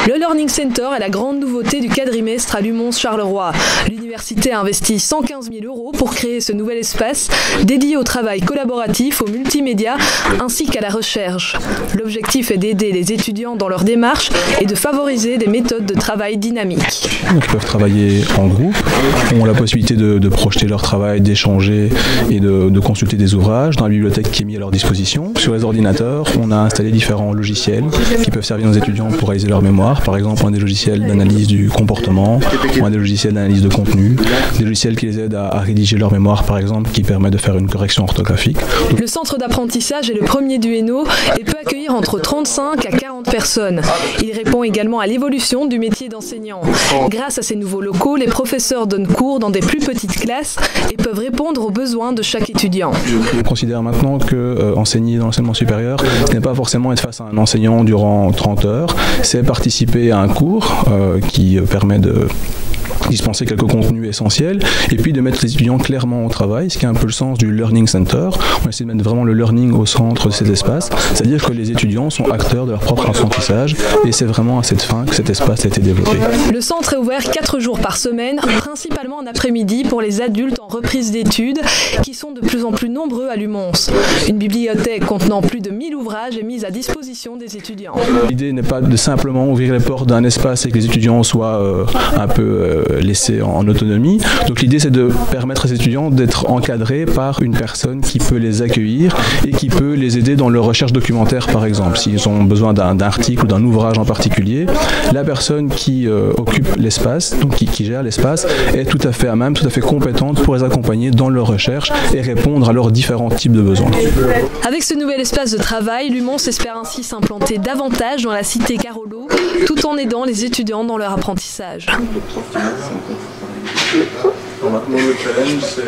Le Learning Center est la grande nouveauté du quadrimestre à Lumons-Charleroi. L'université a investi 115 000 € pour créer ce nouvel espace dédié au travail collaboratif, aux multimédia ainsi qu'à la recherche. L'objectif est d'aider les étudiants dans leur démarche et de favoriser des méthodes de travail dynamiques. Donc, ils peuvent travailler en groupe, ont la possibilité de projeter leur travail, d'échanger et de consulter des ouvrages dans la bibliothèque qui est mise à leur disposition. Sur les ordinateurs, on a installé différents logiciels qui peuvent servir nos étudiants pour réaliser leur mémoire. Par exemple, on a des logiciels d'analyse du comportement, on a des logiciels d'analyse de contenu, des logiciels qui les aident à rédiger leur mémoire, par exemple, qui permettent de faire une correction orthographique. Le centre d'apprentissage est le premier du Hainaut et peut accueillir entre 35 à 40 personnes. Il répond également à l'évolution du métier d'enseignant. Grâce à ces nouveaux locaux, les professeurs donnent cours dans des plus petites classes et peuvent répondre aux besoins de chaque étudiant. On considère maintenant que enseigner dans l'enseignement supérieur, ce n'est pas forcément être face à un enseignant durant 30 heures, c'est participer à un cours qui permet de dispenser quelques contenus essentiels et puis de mettre les étudiants clairement au travail, ce qui est un peu le sens du Learning Center. On essaie de mettre vraiment le learning au centre de ces espaces, c'est-à-dire que les étudiants sont acteurs de leur propre apprentissage et c'est vraiment à cette fin que cet espace a été développé. Le centre est ouvert 4 jours par semaine, principalement en après-midi pour les adultes en reprise d'études qui sont de plus en plus nombreux à Lumons. Une bibliothèque contenant plus de 1000 ouvrages est mise à disposition des étudiants. L'idée n'est pas de simplement ouvrir les portes d'un espace et que les étudiants soient un peu laissés en autonomie. Donc l'idée c'est de permettre aux étudiants d'être encadrés par une personne qui peut les accueillir et qui peut les aider dans leur recherche documentaire par exemple. S'ils ont besoin d'un article ou d'un ouvrage en particulier, la personne qui occupe l'espace, donc qui gère l'espace, est tout à fait à même, tout à fait compétente pour les accompagner dans leur recherche et répondre à leurs différents types de besoins. Avec ce nouvel espace de travail, Lumons espère ainsi s'implanter davantage dans la cité Carolo, tout en aidant les étudiants dans leur apprentissage. Maintenant, le challenge, c'est